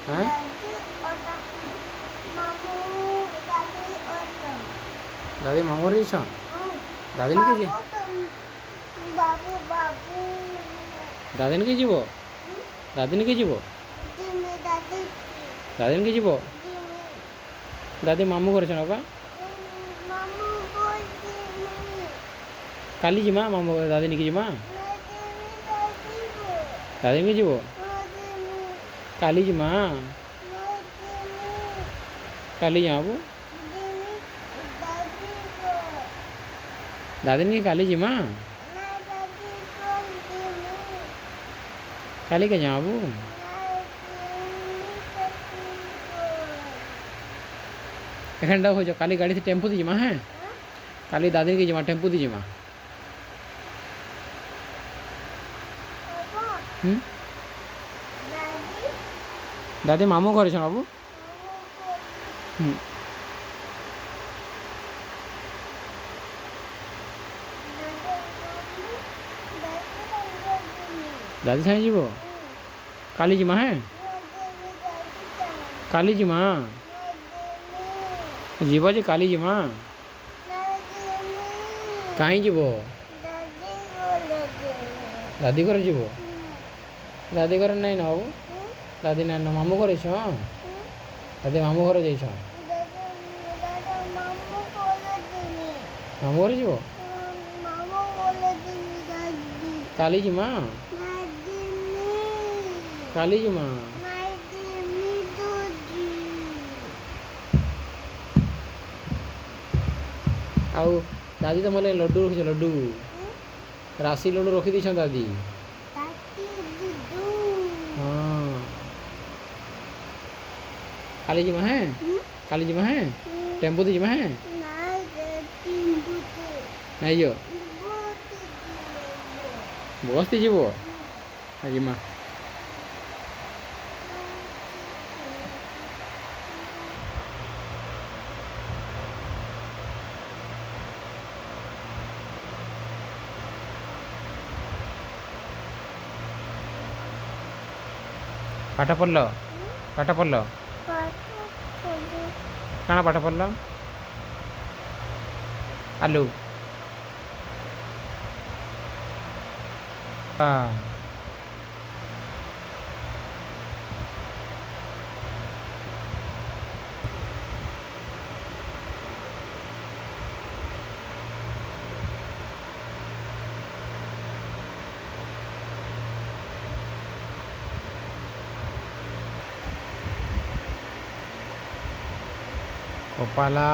হ্যাঁ দাদি মামুর যাইছ দাদি নিকে যে দাদি নিকে যাব দাদি নিকে যাব দাদি নিকে যাব দাদি মামু করেছ না বাবা কালি ଯିମା ମାମୁ ଦାଦି ନିକି ଯିମା ଦାଦି ନିକି ଯିବ କାଲି ଯିମା କାଲି ଯାବୁ ଦାଦି ନିକି କାଲି ଯିମା କାଲି କେ ଯାବୁ এখানটা হয়ে যাও কালি গাড়িতে টেম্পু দিয়ে যামা হ্যাঁ কালি দাদি নিকে যামা টেম্পু দিয়ে যামা দাদি মামু ঘরে ছ বাবু দাদি সাথে যাব কালি ଯିମା হ্যাঁ কালি ଯିମା ଯିବ ଯେ କାଲି ଯିମା କାହିଁ ଯିବ ଦାଦି ଘରେ ଯିବ ଦାଦି ଘରେ ନାଇଁ ନା ବାବୁ ଦାଦି ନାଇଁ ନା ମାମୁ ଘରେ ଛ ଦାଦି ମାମୁ ଘରେ ଯାଇଛ ମାମୁ ଘରେ ଯିବ କାଲି ଯିମା କାଲି ଯିମା ଆଉ ଦାଦି ତ ମୋତେ ଲଡ଼ୁ ରଖିଛ ଲଡ଼ୁ ରାଶି ଲଡ଼ୁ ରଖିଦେଇଛ ଦାଦି ହଁ କାଲି ଯିମା হ্যাঁ କାଲି ଯିମା হ্যাঁ টেম্পু দিয়ে ଯିମা হ্যাঁ ନାଇଁ ଯିବ ବସ୍ତି ଯିବ ଯିମା ପାଠ ପଢ଼ିଲ ପାଠ ପଢ଼ିଲ କାଣା ପାଠ ପଢ଼ିଲ ଆଲୁ କପାଲା